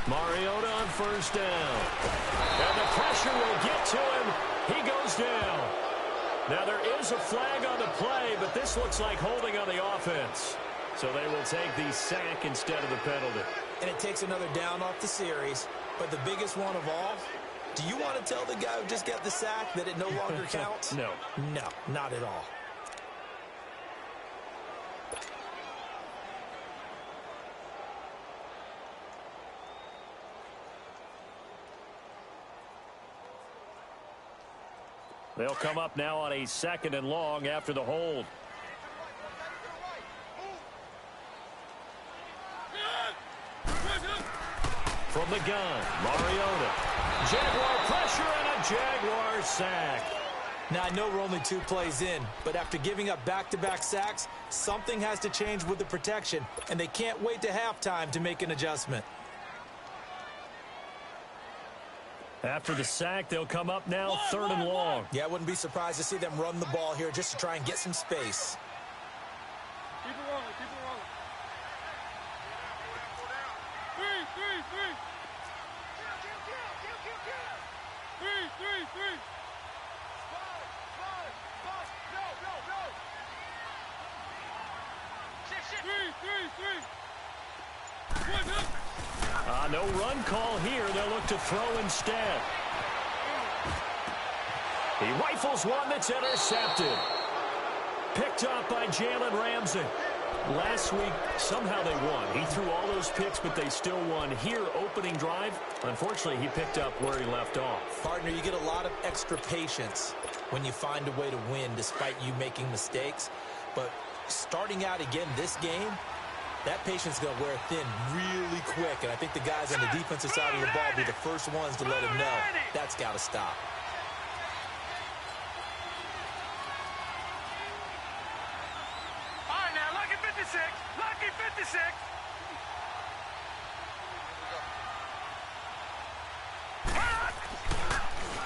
Mariota on first down. And the pressure will get to him. He goes down. Now there is a flag on the play, but this looks like holding on the offense. So they will take the sack instead of the penalty. And it takes another down off the series. But the biggest one of all, do you want to tell the guy who just got the sack that it no longer counts? No. No, not at all. They'll come up now on a 2nd and long after the hold. From the gun, Mariota. Jaguar pressure and a Jaguar sack. Now, I know we're only 2 plays in, but after giving up back-to-back sacks, something has to change with the protection, and they can't wait to halftime to make an adjustment. After the sack, they'll come up now 3rd and long. Yeah, I wouldn't be surprised to see them run the ball here just to try and get some space. Keep it rolling, keep it rolling. Three. No run call here. They'll look to throw instead. He rifles one that's intercepted. Picked up by Jalen Ramsey. Last week, somehow they won. He threw all those picks, but they still won. Here, opening drive, unfortunately, he picked up where he left off. Partner, you get a lot of extra patience when you find a way to win despite you making mistakes. But starting out again this game, that patience is going to wear thin really quick. And I think the guys on the defensive side of the ball will be the first ones to let him know that's got to stop. All right, now, lucky 56. Lucky 56.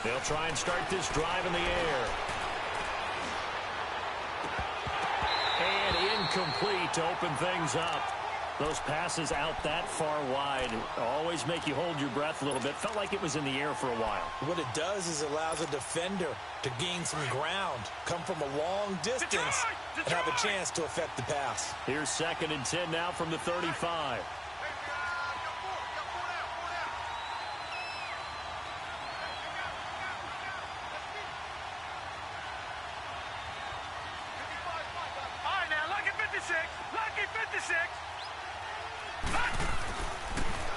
They'll try and start this drive in the air. And incomplete to open things up. Those passes out that far wide always make you hold your breath a little bit. Felt like it was in the air for a while. What it does is it allows a defender to gain some ground, come from a long distance, and have a chance to affect the pass. Here's 2nd and 10 now from the 35.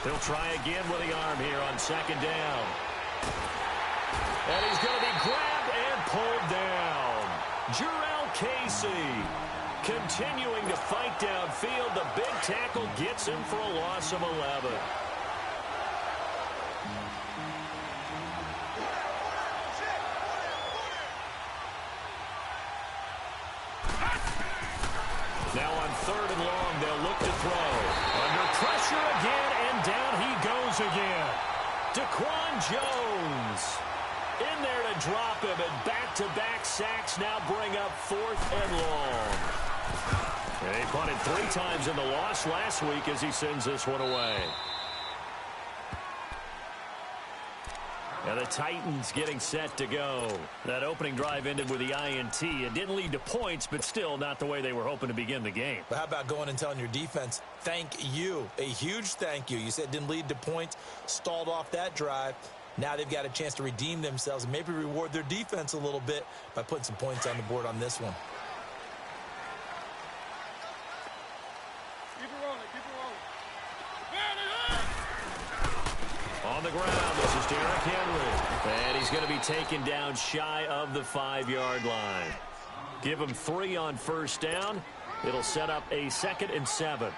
He'll try again with the arm here on 2nd down. And he's going to be grabbed and pulled down. Jarrell Casey continuing to fight downfield. The big tackle gets him for a loss of 11. Now on 3rd and long, they'll look to throw. Under pressure again, and down he goes again. Daquan Jones in there to drop him, and back-to-back sacks now bring up 4th and long. And he punted 3 times in the loss last week as he sends this one away. And the Titans getting set to go. That opening drive ended with the INT. It didn't lead to points, but still not the way they were hoping to begin the game. But how about going and telling your defense, thank you, a huge thank you. You said it didn't lead to points, stalled off that drive. Now they've got a chance to redeem themselves and maybe reward their defense a little bit by putting some points on the board on this one. Keep it rolling, keep it rolling. On the ground, this is Derrick Henry. And he's going to be taken down shy of the 5-yard line. Give him 3 on 1st down. It'll set up a 2nd and 7.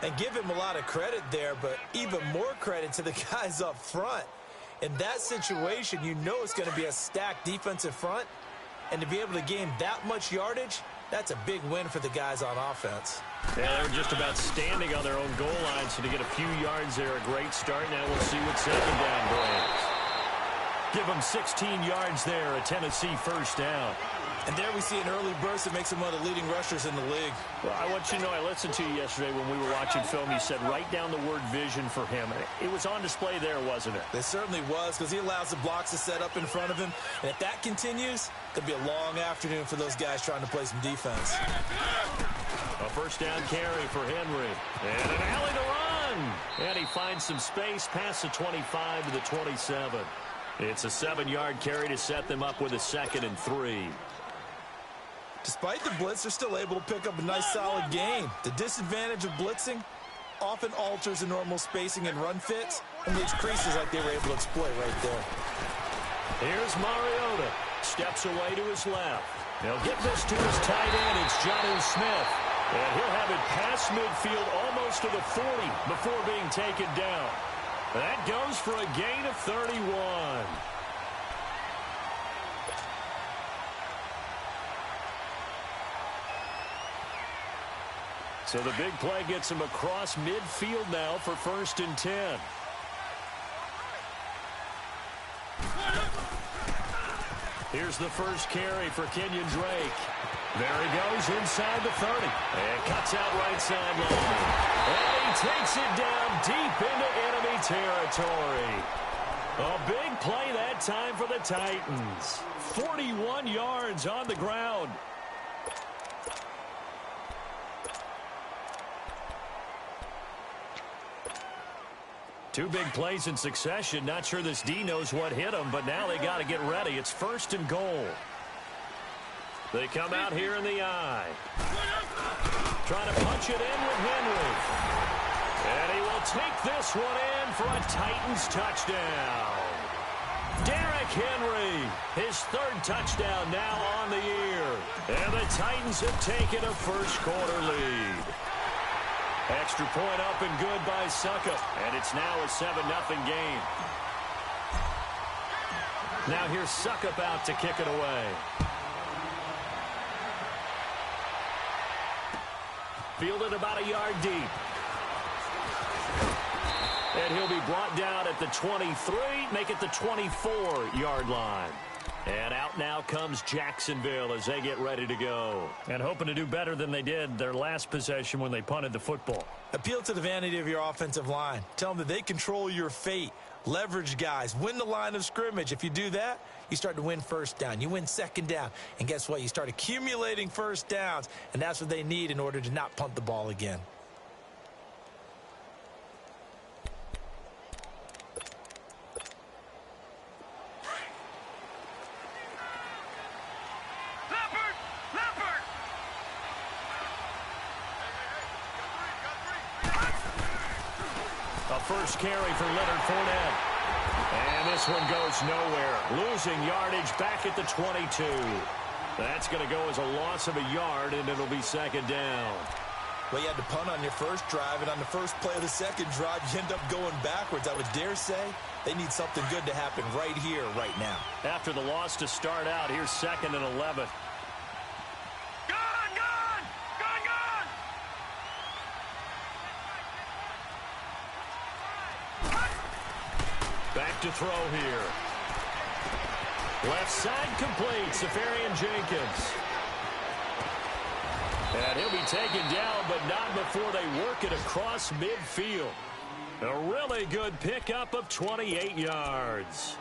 And give him a lot of credit there, but even more credit to the guys up front. In that situation, you know it's going to be a stacked defensive front. And to be able to gain that much yardage, that's a big win for the guys on offense. Yeah, they're just about standing on their own goal line, so to get a few yards there, a great start. Now we'll see what 2nd down brings. Give them 16 yards there, a Tennessee 1st down. And there we see an early burst that makes him one of the leading rushers in the league. Well, I want you to know, I listened to you yesterday when we were watching film. You said write down the word vision for him. It was on display there, wasn't it? It certainly was, because he allows the blocks to set up in front of him. And if that continues, it'll be a long afternoon for those guys trying to play some defense. A first down carry for Henry. And an alley to run. And he finds some space past the 25 to the 27. It's a 7-yard carry to set them up with a 2nd and 3. Despite the blitz, they're still able to pick up a nice, solid gain. The disadvantage of blitzing often alters the normal spacing and run fits and leaves creases like they were able to exploit right there. Here's Mariota. Steps away to his left. He'll get this to his tight end. It's Jonnu Smith. And he'll have it past midfield almost to the 40 before being taken down. That goes for a gain of 31. So the big play gets him across midfield now for 1st and 10. Here's the first carry for Kenyon Drake. There he goes inside the 30. And cuts out right sideline. And he takes it down deep into enemy territory. A big play that time for the Titans. 41 yards on the ground. Two big plays in succession. Not sure this D knows what hit him, but now they got to get ready. It's 1st and goal. They come out here in the eye. Trying to punch it in with Henry. And he will take this one in for a Titans touchdown. Derrick Henry, his 3rd touchdown now on the year. And the Titans have taken a first-quarter lead. Extra point up and good by Suckup. And it's now a 7-0 game. Now here's Suckup out to kick it away. Fielded about a yard deep. And he'll be brought down at the 23, make it the 24-yard line. And out now comes Jacksonville as they get ready to go. And hoping to do better than they did their last possession when they punted the football. Appeal to the vanity of your offensive line. Tell them that they control your fate. Leverage guys. Win the line of scrimmage. If you do that, you start to win first down. You win second down. And guess what? You start accumulating first downs. And that's what they need in order to not punt the ball again. First carry for Leonard Fournette. And this one goes nowhere. Losing yardage back at the 22. That's going to go as a loss of a yard, and it'll be 2nd down. Well, you had to punt on your first drive, and on the first play of the second drive, you end up going backwards. I would dare say they need something good to happen right here, right now. After the loss to start out, here's 2nd and 11. Back to throw here. Left side complete. Safarian Jenkins. And he'll be taken down, but not before they work it across midfield. A really good pickup of 28 yards.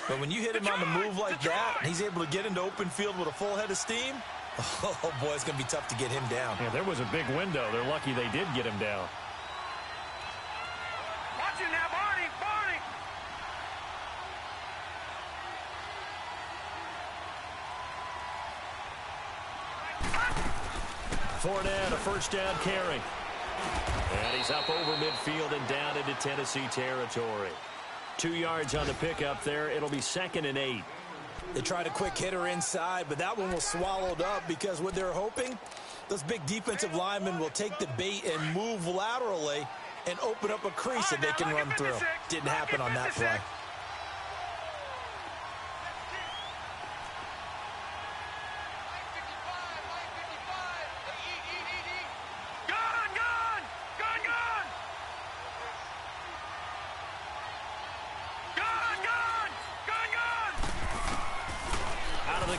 But when you hit him on the move like that, and he's able to get into open field with a full head of steam, oh, boy, it's going to be tough to get him down. Yeah, there was a big window. They're lucky they did get him down. Watch it now, Barney! Barney! Fournette, a first down carry. And he's up over midfield and down into Tennessee territory. 2 yards on the pickup there. It'll be 2nd and 8. They tried a quick hitter inside, but that one was swallowed up because what they're hoping, those big defensive linemen will take the bait and move laterally and open up a crease that they can run through. Didn't happen on that play.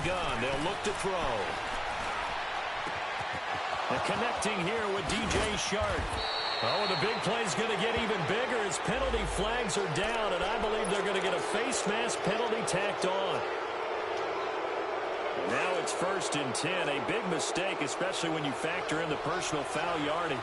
gun. They'll look to throw. And connecting here with DJ Shark. Oh, the big play's going to get even bigger as penalty flags are down, and I believe they're going to get a face mask penalty tacked on. Now it's 1st and 10. A big mistake, especially when you factor in the personal foul yardage.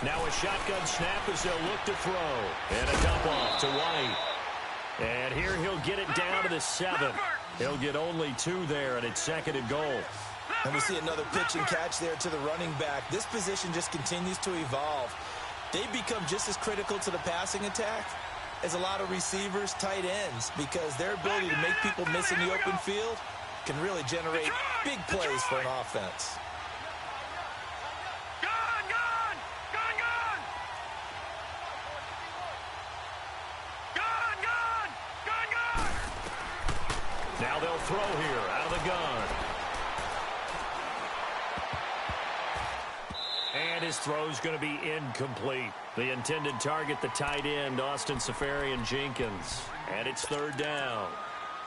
Now a shotgun snap as they'll look to throw. And a dump off to White. And here he'll get it down to the 7. He'll get only 2 there, and it's 2nd and goal. And we see another pitch and catch there to the running back. This position just continues to evolve. They become just as critical to the passing attack as a lot of receivers, tight ends, because their ability to make people miss in the open field can really generate big plays for an offense. Now they'll throw here out of the gun. And his throw's going to be incomplete. The intended target, the tight end, Austin Safarian-Jenkins. And it's 3rd down.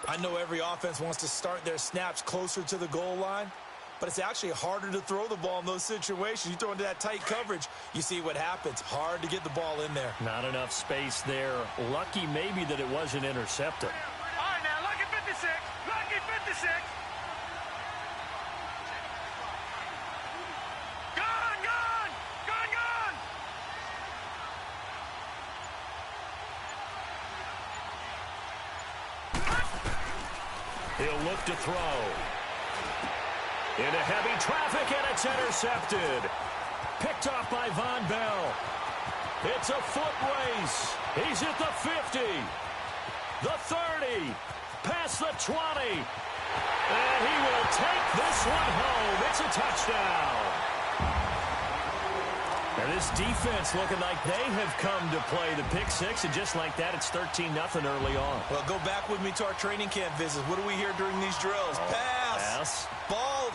I know every offense wants to start their snaps closer to the goal line, but it's actually harder to throw the ball in those situations. You throw into that tight coverage, you see what happens. Hard to get the ball in there. Not enough space there. Lucky maybe that it wasn't intercepted. Lucky 56. Gun. He'll look to throw. Into heavy traffic, and it's intercepted. Picked off by Von Bell. It's a foot race. He's at the 50. The 30. Past the 20. And he will take this one home. It's a touchdown. And this defense looking like they have come to play the pick six, and just like that, it's 13-0 early on. Well, go back with me to our training camp visits. What do we hear during these drills? Pass.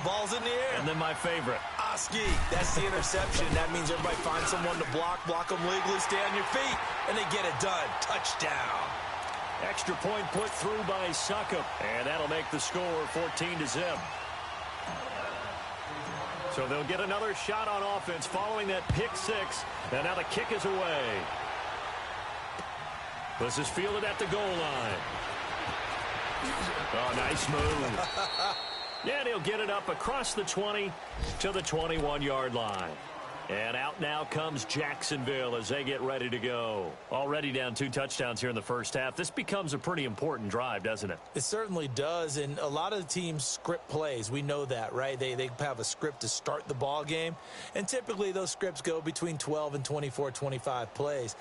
Ball's in the air. And then my favorite. Oski. That's the interception. That means everybody finds someone to block them legally, stay on your feet, and they get it done. Touchdown. Extra point put through by Succop, and that'll make the score 14-0. So they'll get another shot on offense following that pick six, and now the kick is away. This is fielded at the goal line. Oh, nice move. And he'll get it up across the 20 to the 21-yard line. And out now comes Jacksonville as they get ready to go. Already down 2 touchdowns here in the first half. This becomes a pretty important drive, doesn't it? It certainly does, and a lot of the teams script plays. We know that, right? They have a script to start the ball game, and typically those scripts go between 12 and 24, 25 plays.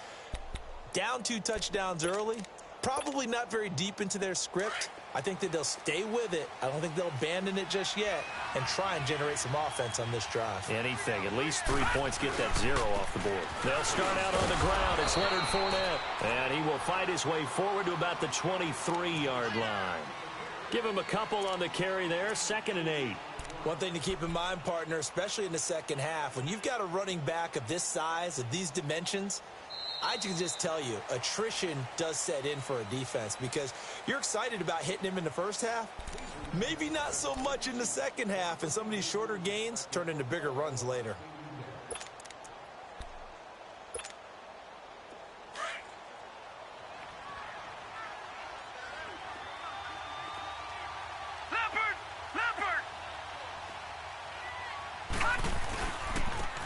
Down 2 touchdowns early, probably not very deep into their script. I think that they'll stay with it. I don't think they'll abandon it just yet and try and generate some offense on this drive. Anything. At least 3 points, get that 0 off the board. They'll start out on the ground. It's Leonard Fournette. And he will fight his way forward to about the 23-yard line. Give him a couple on the carry there. 2nd and 8. One thing to keep in mind, partner, especially in the second half, when you've got a running back of this size, of these dimensions, I can just tell you, attrition does set in for a defense because you're excited about hitting him in the first half. Maybe not so much in the second half, and some of these shorter gains turn into bigger runs later.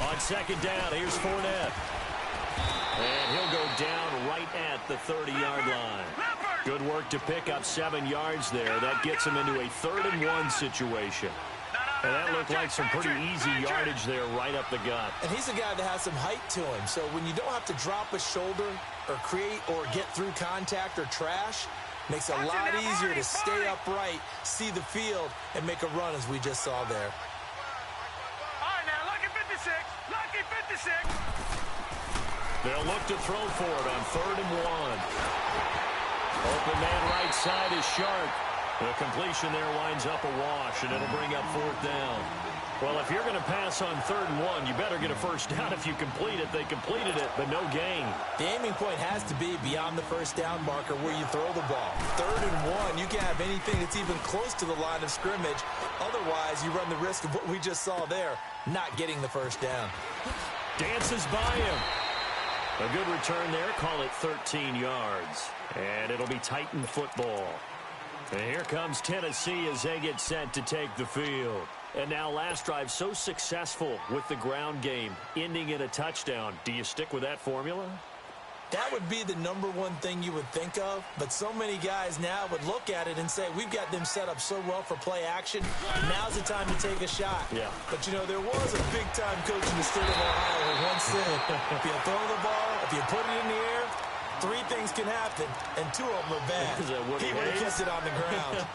On 2nd down, here's Fournette. And he'll go down right at the 30-yard line. Good work to pick up 7 yards there. That gets him into a 3rd and 1 situation. And that looked like some pretty easy yardage there right up the gut. And he's a guy that has some height to him. So when you don't have to drop a shoulder or create or get through contact or trash, makes it a lot easier to stay upright, see the field, and make a run as we just saw there. All right, now, lucky 56. Lucky 56. They'll look to throw for it on 3rd and 1. Open man right side is Sharp. The completion there winds up a wash, and it'll bring up 4th down. Well, if you're going to pass on 3rd and 1, you better get a first down if you complete it. They completed it, but no gain. The aiming point has to be beyond the first down marker where you throw the ball. 3rd and 1, you can't have anything that's even close to the line of scrimmage. Otherwise, you run the risk of what we just saw there, not getting the first down. Dances by him. A good return there. Call it 13 yards. And it'll be Titan football. And here comes Tennessee as they get set to take the field. And now last drive so successful with the ground game, ending in a touchdown. Do you stick with that formula? That would be the #1 thing you would think of, but so many guys now would look at it and say, we've got them set up so well for play action, now's the time to take a shot. Yeah. But, you know, there was a big-time coach in the state of Ohio who once said, if you throw the ball, if you put it in the air, 3 things can happen, and 2 of them are bad. He would have kept it on the ground.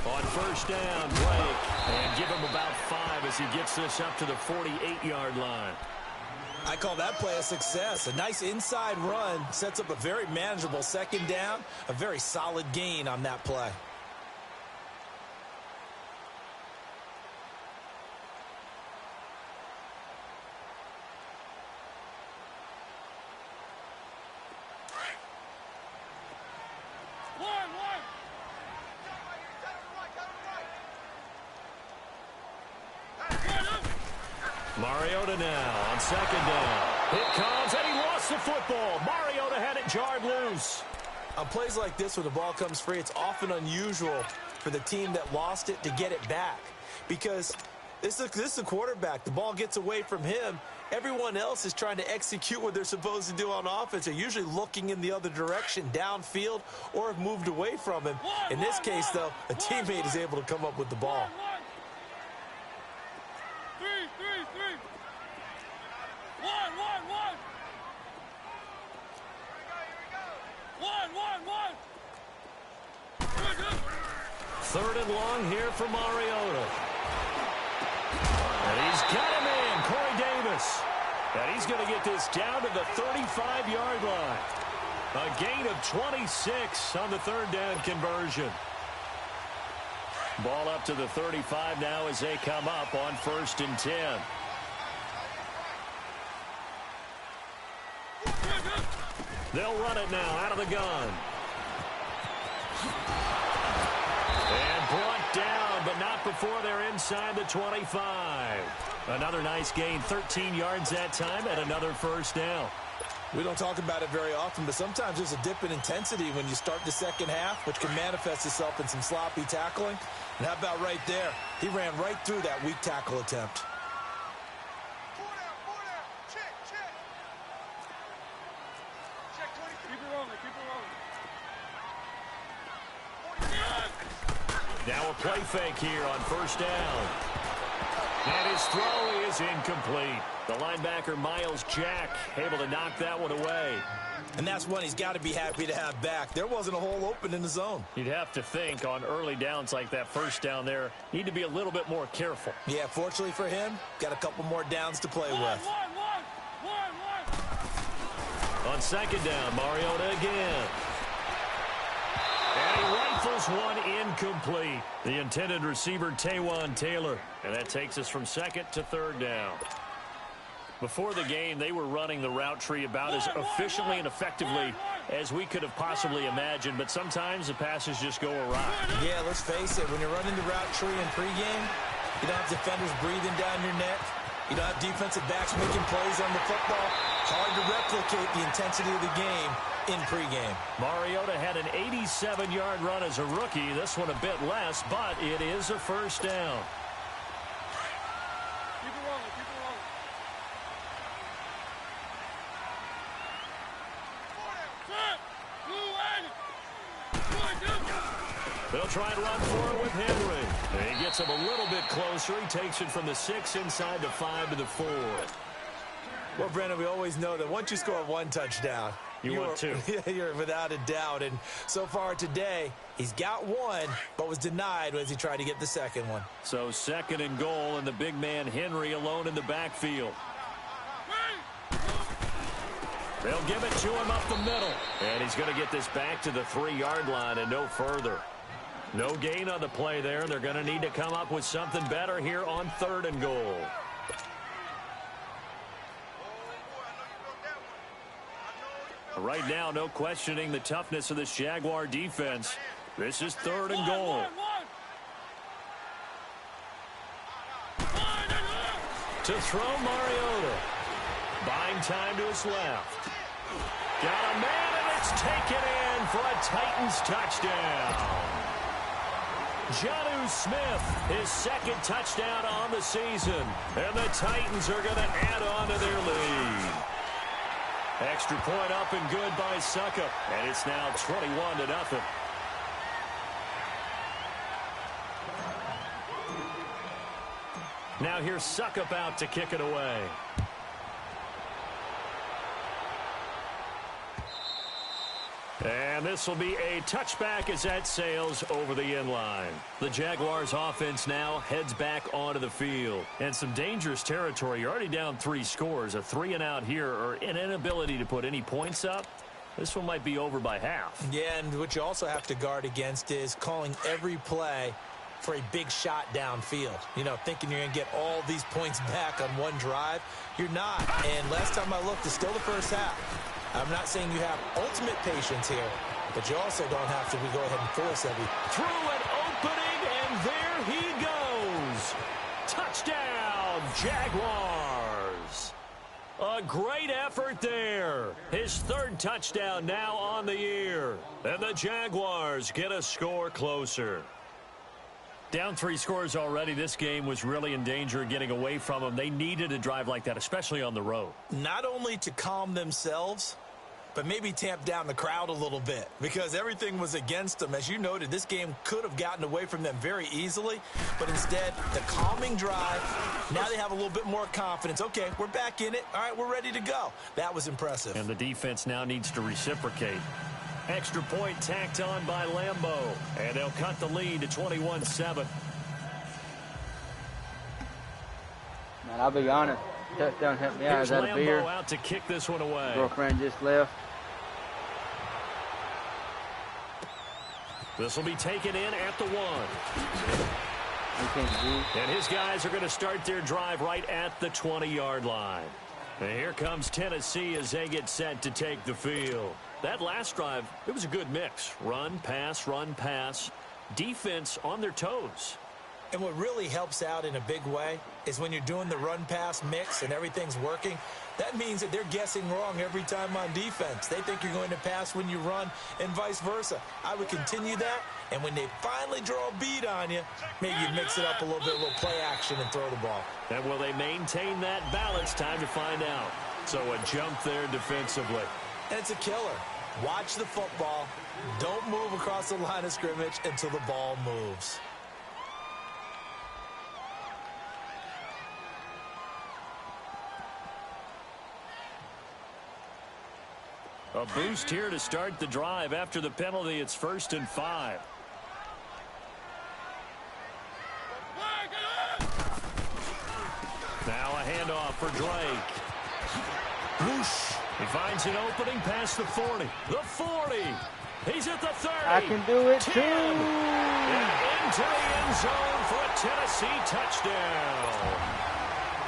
On 1st down, Blake, and give him about 5 as he gets this up to the 48-yard line. I call that play a success. A nice inside run sets up a very manageable 2nd down, a very solid gain on that play. Mariota now on 2nd down. It comes, and he lost the football. Mariota had it jarred loose. On plays like this where the ball comes free, it's often unusual for the team that lost it to get it back. Because this is a quarterback. The ball gets away from him. Everyone else is trying to execute what they're supposed to do on offense. They're usually looking in the other direction, downfield, or have moved away from him. In this case, though, a teammate is able to come up with the ball. Third and long here for Mariota. And he's got him in, Corey Davis. And he's going to get this down to the 35-yard line. A gain of 26 on the 3rd down conversion. Ball up to the 35 now as they come up on 1st and 10. They'll run it now out of the gun. And brought down, but not before they're inside the 25. Another nice gain, 13 yards that time, and another 1st down. We don't talk about it very often, but sometimes there's a dip in intensity when you start the 2nd half, which can manifest itself in some sloppy tackling. And how about right there? He ran right through that weak tackle attempt. Now a play fake here on 1st down. And his throw is incomplete. The linebacker, Miles Jack, able to knock that one away. And that's one he's got to be happy to have back. There wasn't a hole open in the zone. You'd have to think on early downs like that 1st down there, need to be a little bit more careful. Yeah, fortunately for him, got a couple more downs to play with. On 2nd down, Mariota again. And he rifles one incomplete. The intended receiver, Taywan Taylor. And that takes us from 2nd to 3rd down. Before the game, they were running the route tree about as efficiently and effectively as we could have possibly imagined. But sometimes the passes just go awry. Yeah, let's face it. When you're running the route tree in pregame, you don't have defenders breathing down your neck. You don't have defensive backs making plays on the football. Hard to replicate the intensity of the game in pregame. Mariota had an 87-yard run as a rookie. This one a bit less, but it is a 1st down. Keep it rolling, keep it rolling. They'll try and run for it with Henry. And he gets him a little bit closer. He takes it from the 6 inside the 5 to the 4. Well, Brandon, we always know that once you score one touchdown, you want two. You're without a doubt. And so far today, he's got one, but was denied as he tried to get the second one. So 2nd and goal, and the big man Henry alone in the backfield. They'll give it to him up the middle. And he's going to get this back to the 3-yard line and no further. No gain on the play there. They're going to need to come up with something better here on 3rd and goal. Right now, no questioning the toughness of this Jaguar defense. This is 3rd and goal. To throw Mariota. Buying time to his left. Got a man, and it's taken in for a Titans touchdown. Jonnu Smith, his 2nd touchdown on the season. And the Titans are going to add on to their lead. Extra point up and good by Suckup. And it's now 21-0. Now here's Suckup out to kick it away. And this will be a touchback as that sails over the end line. The Jaguars offense now heads back onto the field. And some dangerous territory. You're already down 3 scores. A 3-and-out here, or an inability to put any points up. This one might be over by half. Yeah, and what you also have to guard against is calling every play for a big shot downfield. You know, thinking you're going to get all these points back on one drive. You're not. And last time I looked, it's still the first half. I'm not saying you have ultimate patience here, but you also don't have to go ahead and force every. Through an opening, and there he goes. Touchdown, Jaguars. A great effort there. His 3rd touchdown now on the year. And the Jaguars get a score closer. Down 3 scores already. This game was really in danger of getting away from them. They needed a drive like that, especially on the road. Not only to calm themselves, but maybe tamp down the crowd a little bit, because everything was against them. As you noted, this game could have gotten away from them very easily, but instead, the calming drive, now they have a little bit more confidence. Okay, we're back in it. All right, we're ready to go. That was impressive. And the defense now needs to reciprocate. Extra point tacked on by Lambeau. And they'll cut the lead to 21-7. Man, I'll be honest. Touchdown helped me out. Here's Is that a beer? Lambeau out to kick this one away. Girlfriend just left. This will be taken in at the 1. And his guys are going to start their drive right at the 20-yard line. And here comes Tennessee as they get set to take the field. That last drive, it was a good mix. Run, pass, defense on their toes. And what really helps out in a big way is when you're doing the run-pass mix and everything's working, that means that they're guessing wrong every time on defense. They think you're going to pass when you run and vice versa. I would continue that, and when they finally draw a beat on you, maybe you mix it up a little bit, a little play action, and throw the ball. And will they maintain that balance? Time to find out. So a jump there defensively. And it's a killer. Watch the football. Don't move across the line of scrimmage until the ball moves. A boost here to start the drive. After the penalty, it's 1st and 5. Now a handoff for Drake. Whoosh. He finds an opening past the 40. The 40. He's at the 30. I can do it 10, too. And into the end zone for a Tennessee touchdown.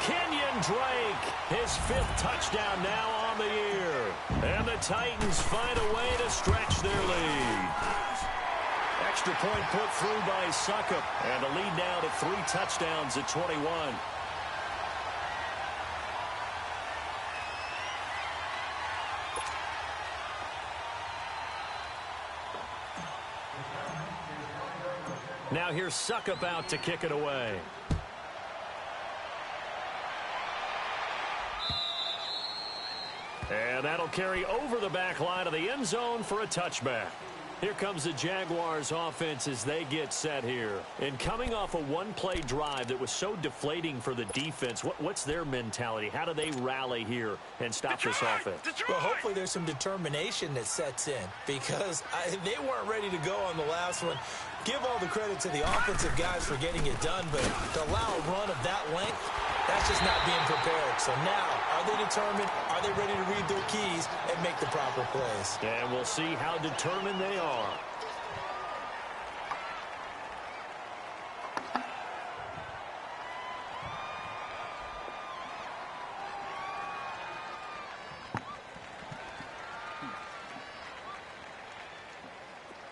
Kenyon Drake, his 5th touchdown now on the year. And the Titans find a way to stretch their lead. Extra point put through by Suckup. And a lead now to 3 touchdowns at 21. Now here's Suckup out to kick it away. And that'll carry over the back line of the end zone for a touchback. Here comes the Jaguars offense as they get set here. And coming off a one-play drive that was so deflating for the defense, what's their mentality? How do they rally here and stop this offense? Well, hopefully there's some determination that sets in because they weren't ready to go on the last one. Give all the credit to the offensive guys for getting it done, but to allow a run of that length, that's just not being prepared. So now, are they determined? Are they ready to read their keys and make the proper plays? And we'll see how determined they are.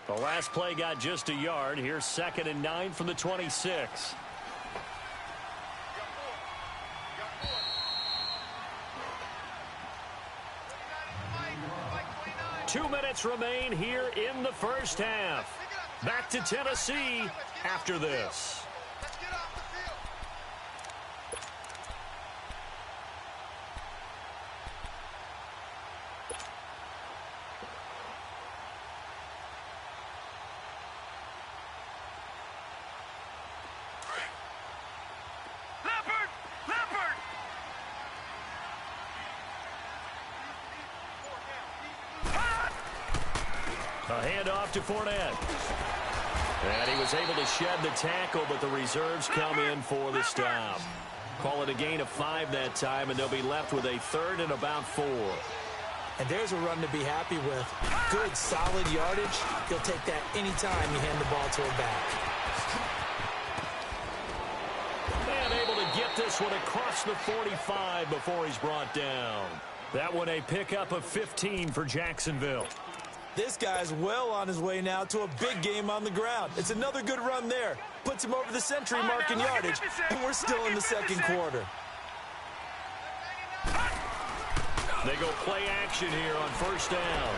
The last play got just a yard. Here's 2nd and 9 from the 26. Two minutes remain here in the first half. Back to Tennessee after this. A handoff to Fournette. And he was able to shed the tackle, but the reserves come in for the stop. Call it a gain of 5 that time, and they'll be left with a 3rd and about 4. And there's a run to be happy with. Good, solid yardage. He'll take that anytime you hand the ball to a back. And able to get this one across the 45 before he's brought down. That one a pickup of 15 for Jacksonville. This guy's well on his way now to a big game on the ground. It's another good run there. Puts him over the century mark in yardage, and we're still in the second quarter. They go play action here on first down.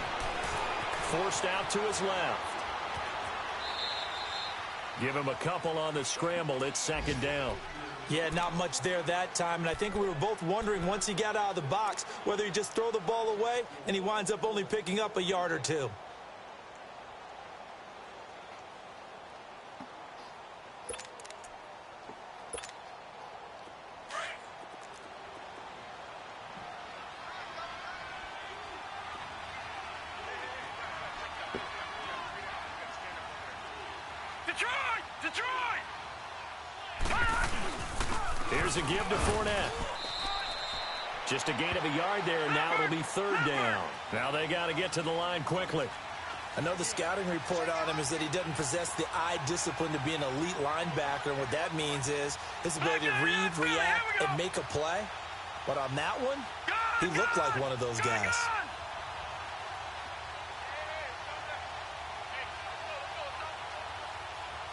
Forced out to his left. Give him a couple on the scramble. It's 2nd down. Yeah, not much there that time, and I think we were both wondering once he got out of the box whether he just throw the ball away and he winds up only picking up a yard or two. Here's a give to Fournette. Just a gain of a yard there, and now it'll be 3rd down. Now they got to get to the line quickly. I know the scouting report on him is that he doesn't possess the eye discipline to be an elite linebacker, and what that means is his ability to read, react, and make a play. But on that one, he looked like one of those guys.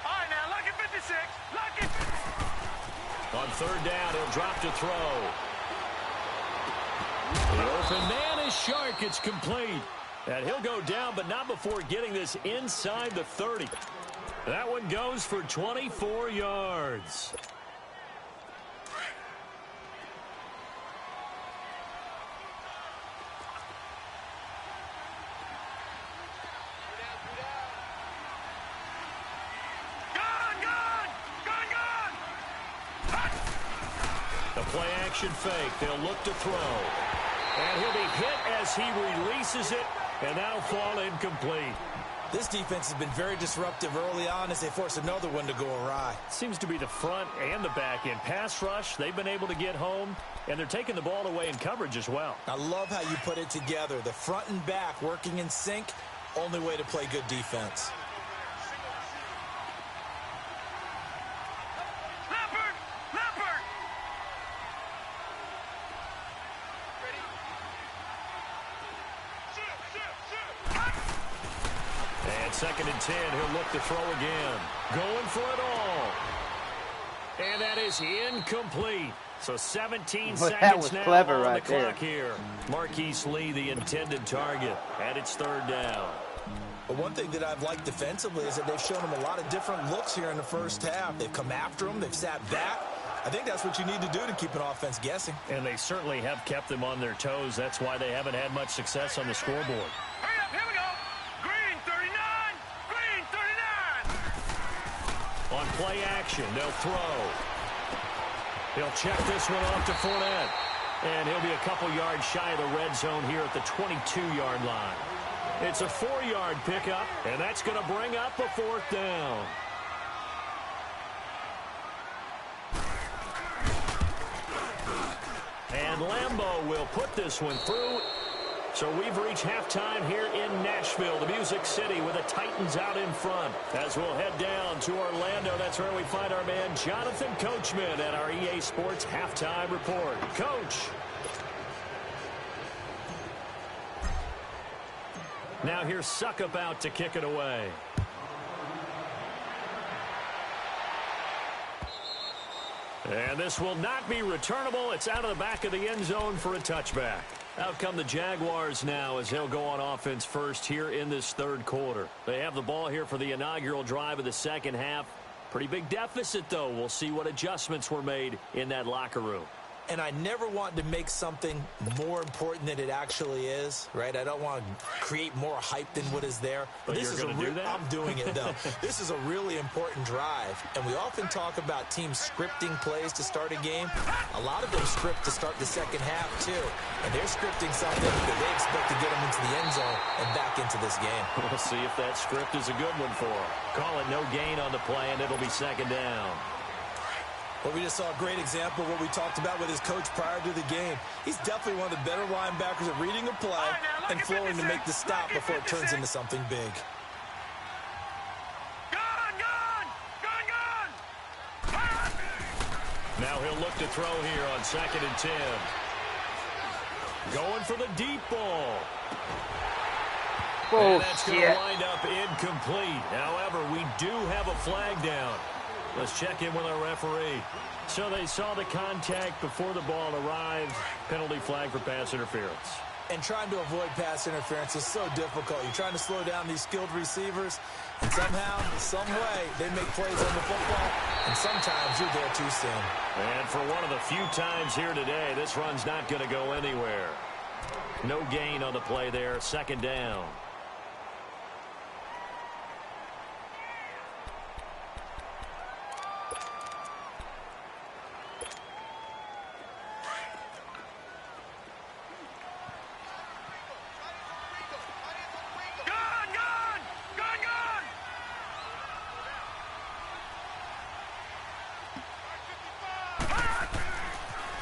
All right, now, look at 56. Look at... On 3rd down, he'll drop to throw. The open man is Shark. It's complete. And he'll go down, but not before getting this inside the 30. That one goes for 24 yards. The play action fake. They'll look to throw. And he'll be hit as he releases it, and that'll fall incomplete. This defense has been very disruptive early on as they force another one to go awry. Seems to be the front and the back end. Pass rush, they've been able to get home, and they're taking the ball away in coverage as well. I love how you put it together. The front and back working in sync, only way to play good defense. And 2nd and 10, he'll look to throw again. Going for it all. And that is incomplete. So 17 seconds now on the clock here. Marquise Lee, the intended target, and it's 3rd down. But one thing that I've liked defensively is that they've shown him a lot of different looks here in the first half. They've come after him. They've sat back. I think that's what you need to do to keep an offense guessing. And they certainly have kept them on their toes. That's why they haven't had much success on the scoreboard. Hurry up, here we go. Green, 39. On play action, they'll throw. He'll check this one off to Fournette. And he'll be a couple yards shy of the red zone here at the 22-yard line. It's a 4-yard pickup, and that's going to bring up a 4th down. And Lambeau will put this one through. So we've reached halftime here in Nashville, the Music City, with the Titans out in front. As we'll head down to Orlando, that's where we find our man Jonathan Coachman at our EA Sports Halftime Report. Coach. Now here's Suckup out to kick it away. And this will not be returnable. It's out of the back of the end zone for a touchback. Out come the Jaguars now as they'll go on offense first here in this 3rd quarter. They have the ball here for the inaugural drive of the 2nd half. Pretty big deficit, though. We'll see what adjustments were made in that locker room. And I never want to make something more important than it actually is, right? I don't want to create more hype than what is there. But this is do that? I'm doing it, though. This is a really important drive. And we often talk about teams scripting plays to start a game. A lot of them script to start the 2nd half, too. And they're scripting something that they expect to get them into the end zone and back into this game. We'll see if that script is a good one for them. Call it no gain on the play, and it'll be 2nd down. Well, we just saw a great example of what we talked about with his coach prior to the game. He's definitely one of the better linebackers at reading a play and flowing to make the stop before it turns into something big. Now he'll look to throw here on 2nd and 10. Going for the deep ball. And that's going to wind up incomplete. However, we do have a flag down. Let's check in with our referee. So they saw the contact before the ball arrived. Penalty flag for pass interference. And trying to avoid pass interference is so difficult. You're trying to slow down these skilled receivers, and somehow, some way, they make plays on the football, and sometimes you're there too soon. And for one of the few times here today, this run's not going to go anywhere. No gain on the play there, 2nd down.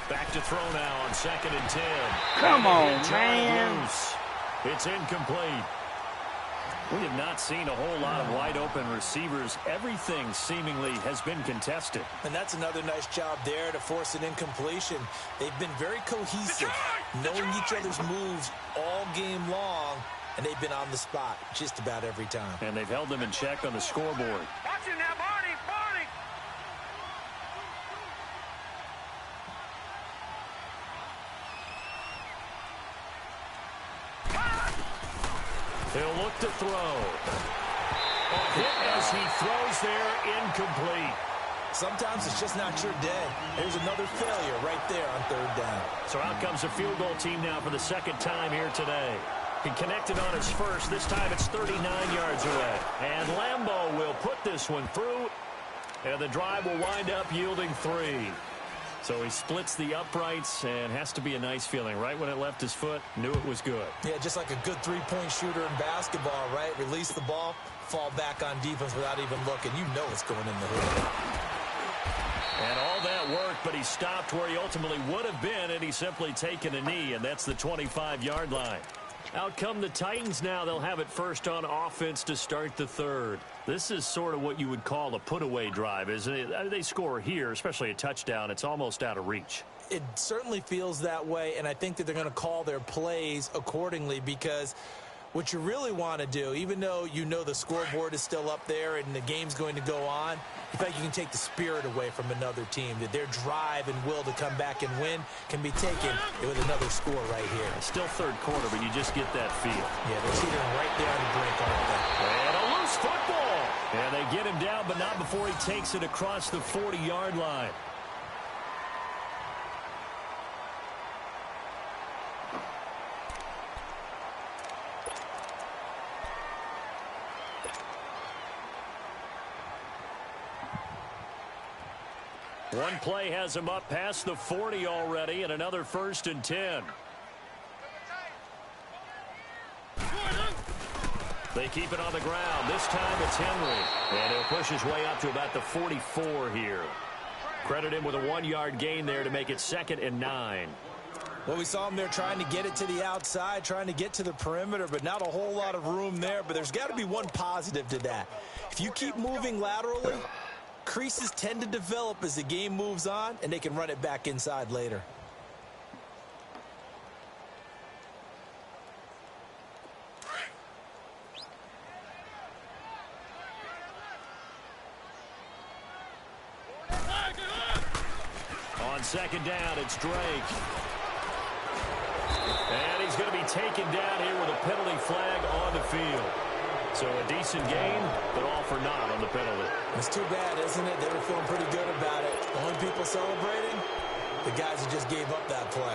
Back to throw now on 2nd and 10. Come on, man. It's incomplete. We have not seen a whole lot of wide open receivers. Everything seemingly has been contested. And that's another nice job there to force an incompletion. They've been very cohesive, knowing each other's moves all game long, and they've been on the spot just about every time. And they've held them in check on the scoreboard. Watch him now, Barney! Barney! He'll look to throw. A hit as he throws there, incomplete. Sometimes it's just not your day. There's another failure right there on 3rd down. So out comes the field goal team now for the 2nd time here today. He connected on his first. This time it's 39 yards away. And Lambeau will put this one through. And the drive will wind up yielding 3. So he splits the uprights, and has to be a nice feeling. Right when it left his foot, knew it was good. Yeah, just like a good three-point shooter in basketball, right? Release the ball, fall back on defense without even looking. You know it's going in the hoop. And all that work, but he stopped where he ultimately would have been, and he's simply taken a knee, and that's the 25-yard line. Out come the Titans now. They'll have it first on offense to start the 3rd. This is sort of what you would call a put-away drive, isn't it? They score here, especially a touchdown. It's almost out of reach. It certainly feels that way, and I think that they're going to call their plays accordingly, because what you really want to do, even though you know the scoreboard is still up there and the game's going to go on, in fact, you can take the spirit away from another team, that their drive and will to come back and win can be taken with another score right here. It's still 3rd quarter, but you just get that feel. Yeah, they're teetering right there on the brink, aren't they? And a loose football. And they get him down, but not before he takes it across the 40-yard line. One play has him up past the 40 already, and another 1st and 10. They keep it on the ground. This time it's Henry. And he'll push his way up to about the 44 here. Credit him with a 1-yard gain there to make it 2nd and 9. Well, we saw him there trying to get it to the outside, trying to get to the perimeter, but not a whole lot of room there. But there's got to be one positive to that. If you keep moving laterally, creases tend to develop as the game moves on, and they can run it back inside later. On 2nd down, it's Drake. And he's going to be taken down here with a penalty flag on the field. So a decent gain, but all for naught on the penalty. It's too bad, isn't it? They were feeling pretty good about it. The only people celebrating, the guys who just gave up that play.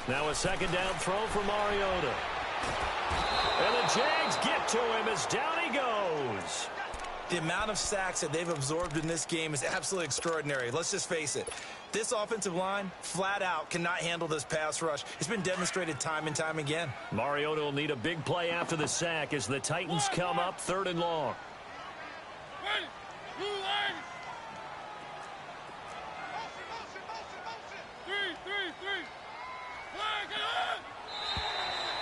Now a 2nd down throw for Mariota. And the Jags get to him as down he goes. The amount of sacks that they've absorbed in this game is absolutely extraordinary. Let's just face it. This offensive line, flat out, cannot handle this pass rush. It's been demonstrated time and time again. Mariota will need a big play after the sack as the Titans come up 3rd and long.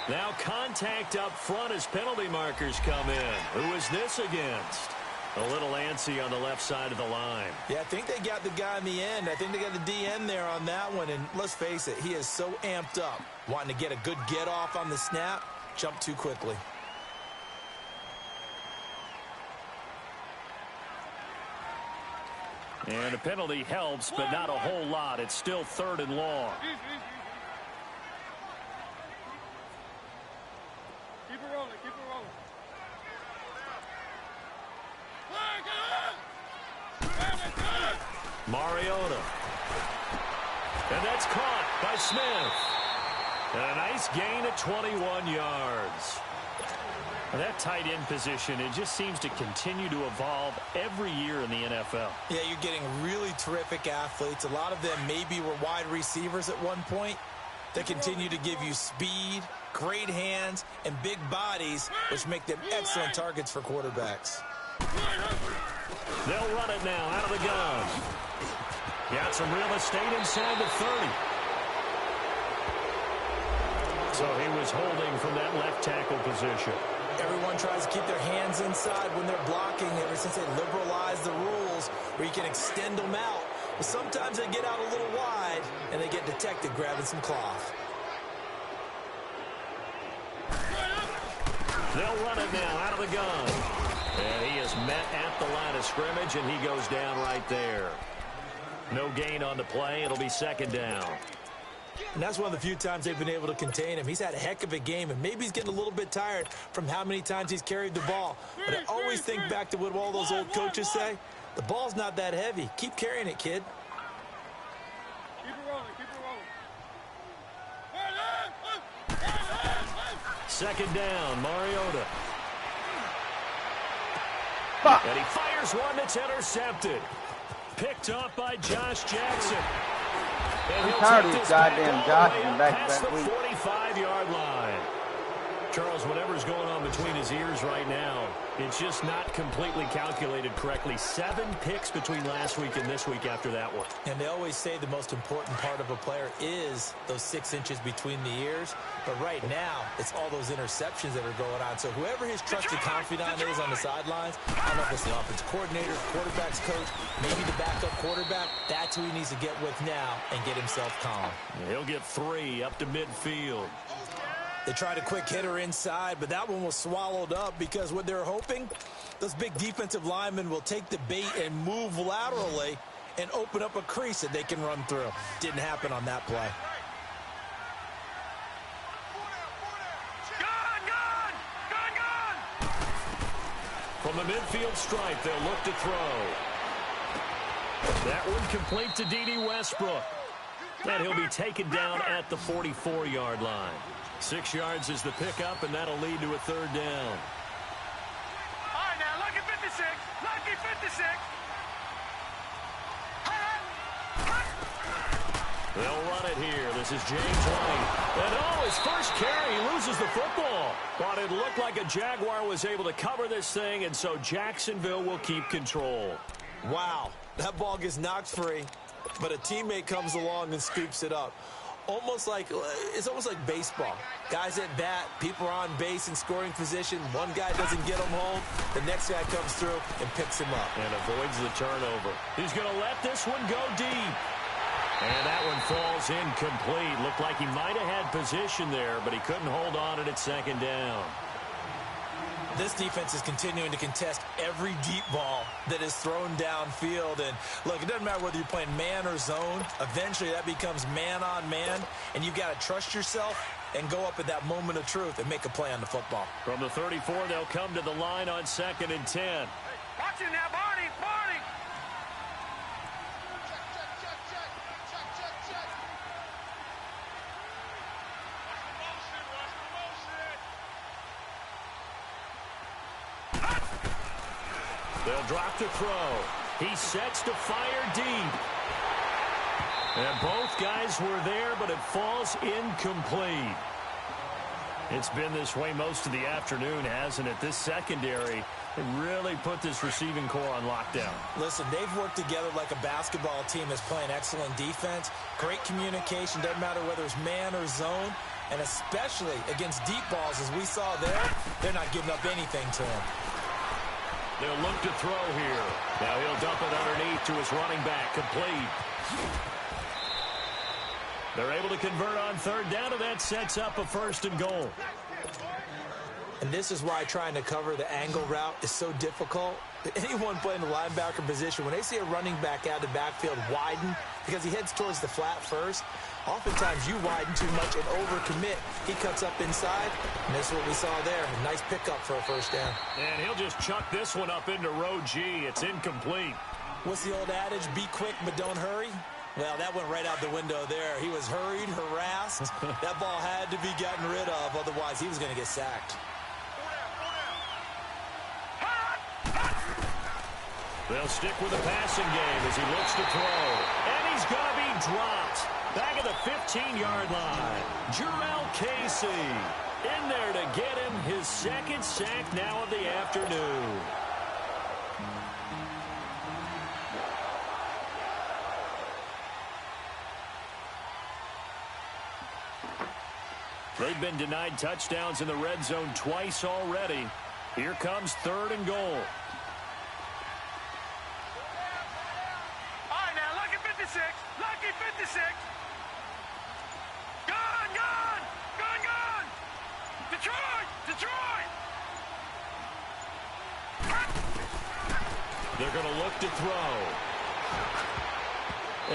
Now contact up front as penalty markers come in. Who is this against? A little antsy on the left side of the line. Yeah, I think they got the guy in the end. I think they got the DN there on that one. And let's face it, he is so amped up, wanting to get a good get off on the snap, jump too quickly. And the penalty helps, but not a whole lot. It's still 3rd and long. Keep it rolling, keep it rolling. Mariota. And that's caught by Smith. And a nice gain of 21 yards. And that tight end position, it just seems to continue to evolve every year in the NFL. Yeah, you're getting really terrific athletes. A lot of them maybe were wide receivers at one point. They continue to give you speed, great hands, and big bodies, which make them excellent targets for quarterbacks. They'll run it now out of the gun. Got some real estate inside the 30. So he was holding from that left tackle position. Everyone tries to keep their hands inside when they're blocking ever since they liberalized the rules where you can extend them out. But sometimes they get out a little wide and they get detected grabbing some cloth. They'll run it now out of the gun. And he is met at the line of scrimmage, and he goes down right there. No gain on the play. It'll be 2nd down. And that's one of the few times they've been able to contain him. He's had a heck of a game, and maybe he's getting a little bit tired from how many times he's carried the ball. But I always think back to what all those old coaches say. The ball's not that heavy. Keep carrying it, kid. Keep it rolling, keep it rolling. 2nd down, Mariota. And he fires one that's intercepted. Picked up by Josh Jackson. And I'm tired of these goddamn Joshing past the back-to-back weeks. 45-yard line. Charles, whatever's going on between his ears right now, it's just not completely calculated correctly. 7 picks between last week and this week after that one. And they always say the most important part of a player is those 6 inches between the ears. But right now, it's all those interceptions that are going on. So whoever his trusted confidant is on the sidelines, I don't know if it's the offensive coordinator, quarterback's coach, maybe the backup quarterback, that's who he needs to get with now and get himself calm. He'll get 3 up to midfield. They tried a quick hitter inside, but that one was swallowed up because what they're hoping, those big defensive linemen will take the bait and move laterally and open up a crease that they can run through. Didn't happen on that play. Gun! From the midfield stripe, they'll look to throw. That one complete to D.D. Westbrook. And he'll be taken down at the 44-yard line. 6 yards is the pickup, and that'll lead to a third down. All right, now, lucky 56. Lucky 56. They'll run it here. This is James White. And his first carry, he loses the football. But it looked like a Jaguar was able to cover this thing, and so Jacksonville will keep control. Wow, that ball gets knocked free, but a teammate comes along and scoops it up. It's almost like baseball. Guys at bat, people are on base in scoring position. One guy doesn't get him home. The next guy comes through and picks him up. And avoids the turnover. He's going to let this one go deep. And that one falls incomplete. Looked like he might have had position there, but he couldn't hold on at second down. This defense is continuing to contest every deep ball that is thrown downfield. And, look, it doesn't matter whether you're playing man or zone. Eventually, that becomes man-on-man, and you've got to trust yourself and go up at that moment of truth and make a play on the football. From the 34, they'll come to the line on 2nd and 10. Watch it now, Barney. Barney. They'll drop the throw. He sets to fire deep. And both guys were there, but it falls incomplete. It's been this way most of the afternoon, hasn't it? This secondary really put this receiving core on lockdown. Listen, they've worked together like a basketball team that's playing excellent defense. Great communication. Doesn't matter whether it's man or zone. And especially against deep balls, as we saw there, they're not giving up anything to him. They'll look to throw here. Now he'll dump it underneath to his running back. Complete. They're able to convert on third down, and that sets up a 1st and goal. And this is why trying to cover the angle route is so difficult. Anyone playing the linebacker position, when they see a running back out of the backfield widen because he heads towards the flat first, oftentimes you widen too much and overcommit. He cuts up inside, and that's what we saw there. A nice pickup for a 1st down. And he'll just chuck this one up into row G. It's incomplete. What's the old adage? Be quick, but don't hurry. Well, that went right out the window there. He was hurried, harassed. That ball had to be gotten rid of, otherwise he was going to get sacked. They'll stick with the passing game as he looks to throw. And he's going to be dropped. Back at the 15-yard line. Jarrell Casey in there to get him his 2nd sack now of the afternoon. They've been denied touchdowns in the red zone twice already. Here comes 3rd and goal. All right, now, lucky 56. Lucky 56. Gone, gone. Gone, gone. Detroit. Detroit. They're going to look to throw.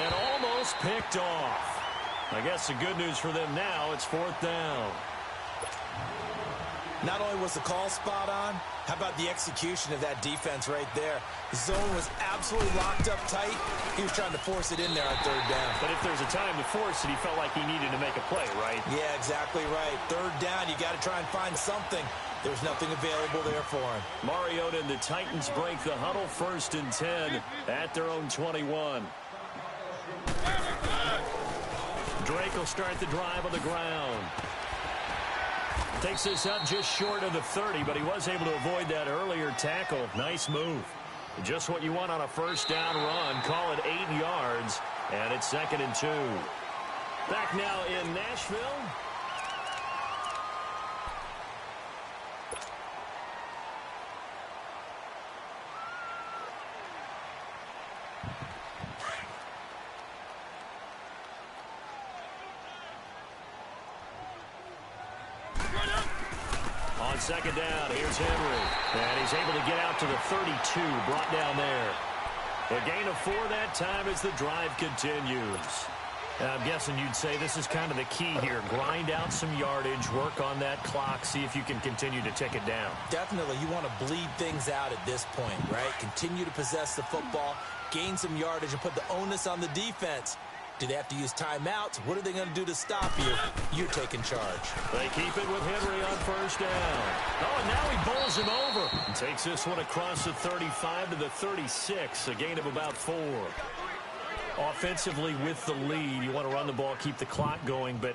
And almost picked off. I guess the good news for them now, it's 4th down. Not only was the call spot on, how about the execution of that defense right there? The zone was absolutely locked up tight. He was trying to force it in there on 3rd down. But if there's a time to force it, he felt like he needed to make a play, right? Yeah, exactly right. 3rd down, you got to try and find something. There's nothing available there for him. Mariota and the Titans break the huddle, 1st and 10 at their own 21. Drake will start the drive on the ground. Takes this up just short of the 30, but he was able to avoid that earlier tackle. Nice move. Just what you want on a 1st down run. Call it 8 yards, and it's 2nd and 2. Back now in Nashville. On 2nd down, here's Henry. And he's able to get out to the 32, brought down there. A gain of 4 that time as the drive continues. I'm guessing you'd say this is kind of the key here. Grind out some yardage, work on that clock, see if you can continue to tick it down. Definitely, you want to bleed things out at this point, right? Continue to possess the football, gain some yardage, and put the onus on the defense. Do they have to use timeouts? What are they going to do to stop you? You're taking charge. They keep it with Henry on first down. Oh, and now he bowls him over. And takes this one across the 35 to the 36, a gain of about 4. Offensively with the lead, you want to run the ball, keep the clock going, but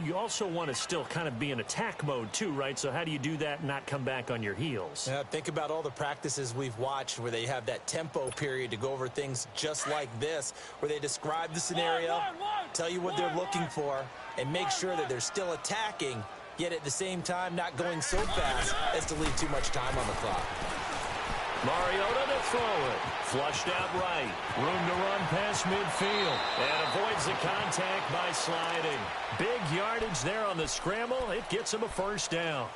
you also want to still kind of be in attack mode too, right? So how do you do that and not come back on your heels? Yeah, think about all the practices we've watched where they have that tempo period to go over things just like this, where they describe the scenario, tell you what they're looking for, and make sure that they're still attacking, yet at the same time not going so fast as to leave too much time on the clock. Mariota to throw it. Flushed out right. Room to run past midfield. And avoids the contact by sliding. Big yardage there on the scramble. It gets him a first down.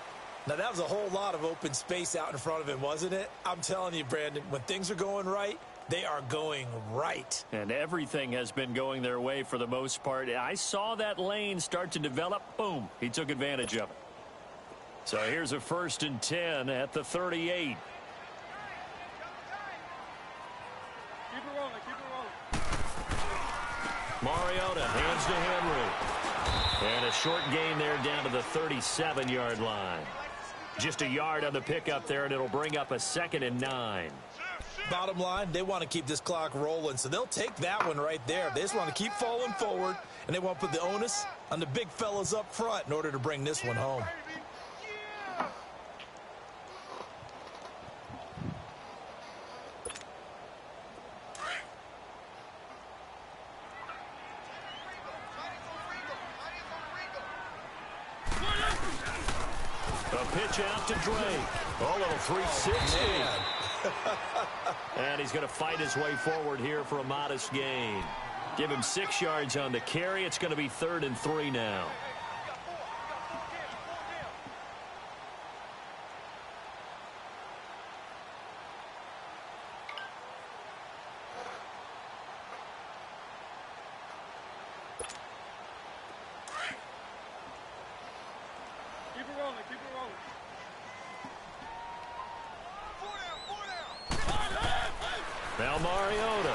Now, that was a whole lot of open space out in front of him, wasn't it? I'm telling you, Brandon, when things are going right, they are going right. And everything has been going their way for the most part. I saw that lane start to develop. Boom. He took advantage of it. So here's a 1st and 10 at the 38. Mariota hands to Henry. And a short gain there down to the 37-yard line. Just a yard on the pickup there, and it'll bring up a 2nd and 9. Bottom line, they want to keep this clock rolling, so they'll take that one right there. They just want to keep falling forward, and they want to put the onus on the big fellas up front in order to bring this one home. A pitch out to Drake. Oh, a little 360. And he's going to fight his way forward here for a modest gain. Give him 6 yards on the carry. It's going to be 3rd and 3 now. Now Mariota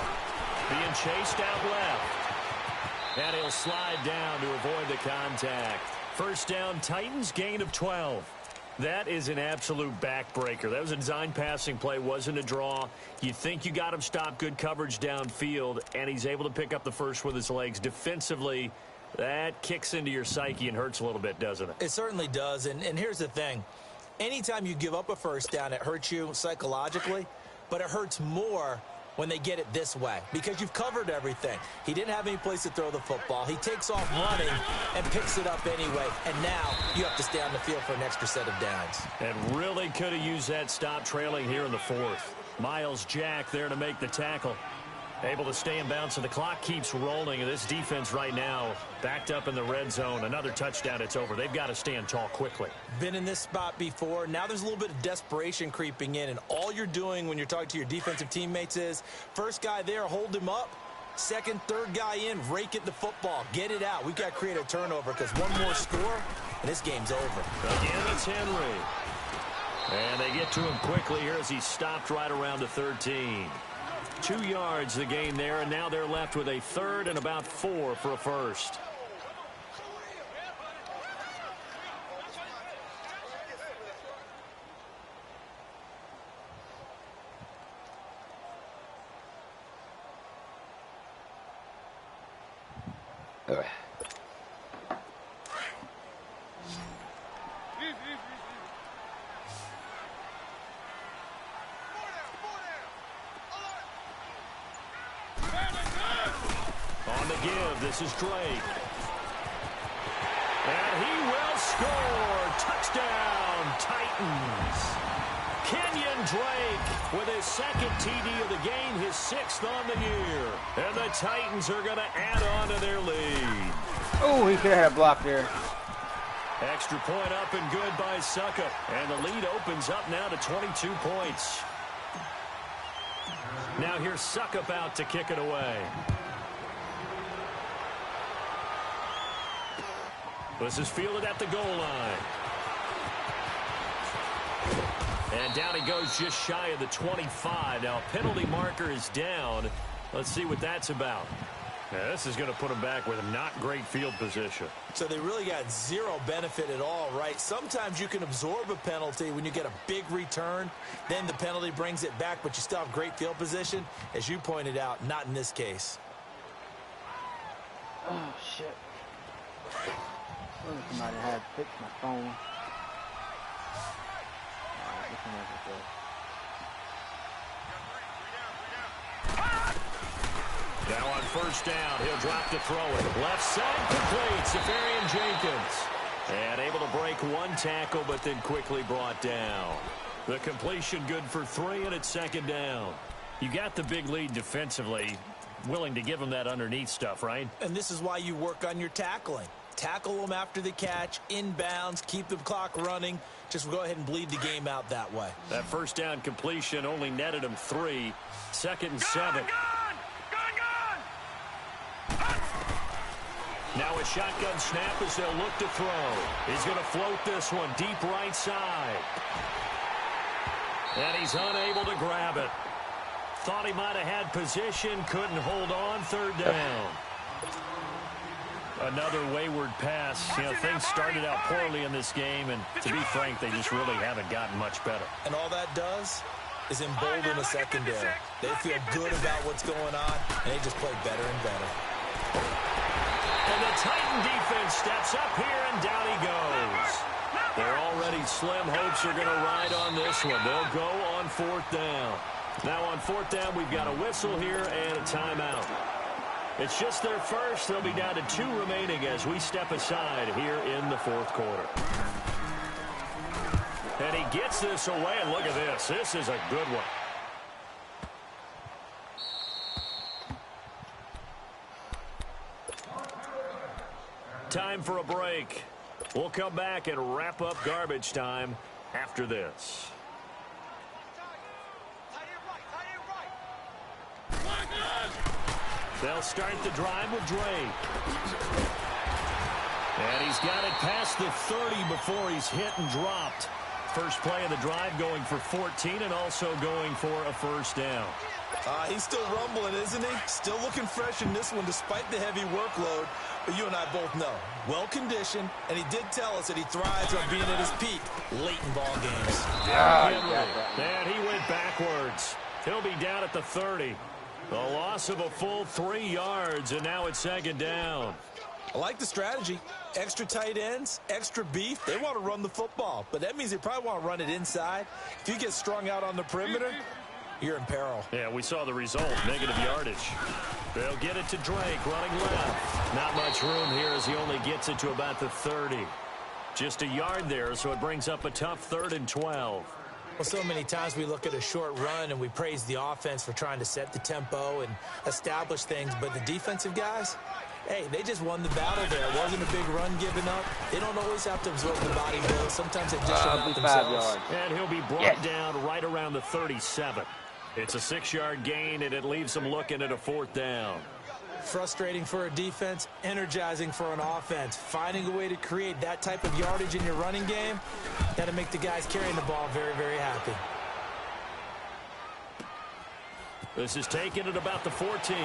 being chased out left. And he'll slide down to avoid the contact. First down, Titans, gain of 12. That is an absolute backbreaker. That was a design passing play, wasn't a draw. You think you got him stopped, good coverage downfield, and he's able to pick up the first with his legs. Defensively, that kicks into your psyche and hurts a little bit, doesn't it? It certainly does, and here's the thing. Anytime you give up a first down, it hurts you psychologically, but it hurts more when they get it this way because you've covered everything. He didn't have any place to throw the football. He takes off running and picks it up anyway, and now you have to stay on the field for an extra set of downs. And really could have used that stop trailing here in the 4th. Miles Jack there to make the tackle. Able to stay in bounds, and the clock keeps rolling. And this defense right now backed up in the red zone. Another touchdown, it's over. They've got to stand tall quickly. Been in this spot before. Now there's a little bit of desperation creeping in, and all you're doing when you're talking to your defensive teammates is first guy there, hold him up. Second, third guy in, rake at the football. Get it out. We've got to create a turnover because one more score, and this game's over. Again, it's Henry. And they get to him quickly here as he's stopped right around the 13. 2 yards the gain there, and now they're left with a 3rd and about 4 for a first. On the give, this is Drake. And he will score. Touchdown, Titans. Kenyon Drake with his 2nd TD of the game, his 6th on the year. And the Titans are going to add on to their lead. Oh, he could have had a block there. Extra point up and good by Suckup. And the lead opens up now to 22 points. Now here's Suckup out to kick it away. This is fielded at the goal line. And down he goes just shy of the 25. Now, penalty marker is down. Let's see what that's about. Yeah, this is going to put him back with a not great field position. So they really got zero benefit at all, right? Sometimes you can absorb a penalty when you get a big return. Then the penalty brings it back, but you still have great field position. As you pointed out, not in this case. Oh, shit. Somebody had to fix my phone. Alright, this one is good. Now on first down, he'll drop to throw it. Left side complete, Safarian Jenkins. And able to break one tackle, but then quickly brought down. The completion good for 3, and it's second down. You got the big lead defensively. Willing to give him that underneath stuff, right? And this is why you work on your tackling. Tackle them after the catch, inbounds, keep the clock running. Just go ahead and bleed the game out that way. That first down completion only netted him 3. Second and 7. Now a shotgun snap as they'll look to throw. He's going to float this one deep right side. And he's unable to grab it. Thought he might have had position, couldn't hold on. Third down. Another wayward pass. You know, things started out poorly in this game, and to be frank, they just really haven't gotten much better. And all that does is embolden the secondary. They feel good about what's going on, and they just play better and better. And the Titan defense steps up here, and down he goes. Their already slim hopes are going to ride on this one. They'll go on fourth down. Now on fourth down, we've got a whistle here and a timeout. It's just their first. They'll be down to 2 remaining as we step aside here in the fourth quarter. And he gets this away, and look at this. This is a good one. Time for a break. We'll come back and wrap up garbage time after this. They'll start the drive with Drake. And he's got it past the 30 before he's hit and dropped. First play of the drive going for 14 and also going for a first down. He's still rumbling, isn't he? Still looking fresh in this one despite the heavy workload. But you and I both know, well-conditioned, and he did tell us that he thrives on being at his peak late in ball games. And he went backwards. He'll be down at the 30. The loss of a full 3 yards, and now it's second down. I like the strategy. Extra tight ends, extra beef. They want to run the football, but that means they probably want to run it inside. If you get strung out on the perimeter, you're in peril. Yeah, we saw the result, negative yardage. They'll get it to Drake, running left. Not much room here as he only gets it to about the 30. Just a yard there, so it brings up a tough 3rd and 12. Well, so many times we look at a short run and we praise the offense for trying to set the tempo and establish things, but the defensive guys, hey, they just won the battle there. It wasn't a big run given up. They don't always have to absorb the body blow. Sometimes they just show up themselves. And he'll be brought down right around the 37. It's a 6-yard gain, and it leaves them looking at a 4th down. Frustrating for a defense, energizing for an offense. Finding a way to create that type of yardage in your running game, that'll make the guys carrying the ball very, very happy. This is taken at about the 14.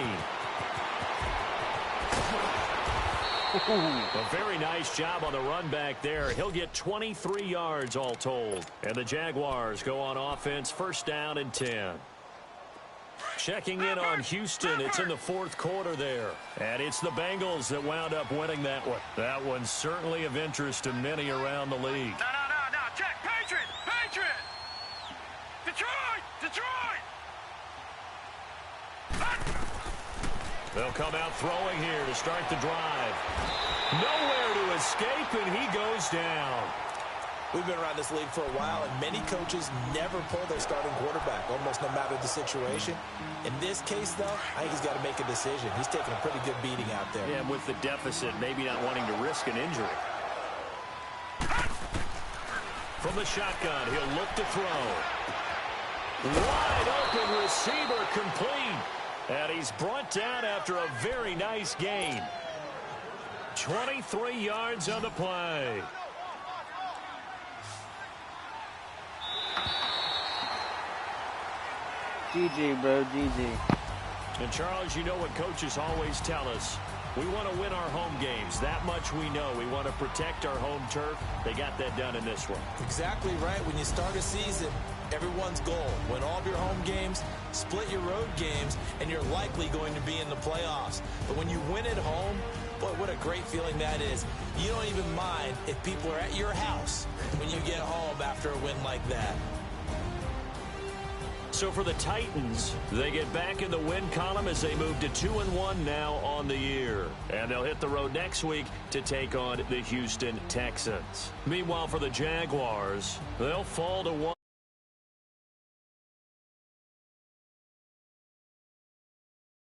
A very nice job on the run back there. He'll get 23 yards all told. And the Jaguars go on offense, first down and 10. Checking in on Houston. It's in the 4th quarter there. And it's the Bengals that wound up winning that one. That one's certainly of interest to many around the league. No. Check. Patriot. Detroit. They'll come out throwing here to start the drive. Nowhere to escape, and he goes down. We've been around this league for a while, and many coaches never pull their starting quarterback, almost no matter the situation. In this case, though, I think he's got to make a decision. He's taking a pretty good beating out there. Yeah, with the deficit, maybe not wanting to risk an injury. From the shotgun, he'll look to throw. Wide open receiver complete. And he's brought down after a very nice gain. 23 yards on the play. GG, bro, GG. And, Charles, you know what coaches always tell us. We want to win our home games. That much we know. We want to protect our home turf. They got that done in this one. Exactly right. When you start a season, everyone's goal: win all of your home games, split your road games, and you're likely going to be in the playoffs. But when you win at home, boy, what a great feeling that is. You don't even mind if people are at your house when you get home after a win like that. So for the Titans, they get back in the win column as they move to 2-1 now on the year. And they'll hit the road next week to take on the Houston Texans. Meanwhile, for the Jaguars, they'll fall to 1.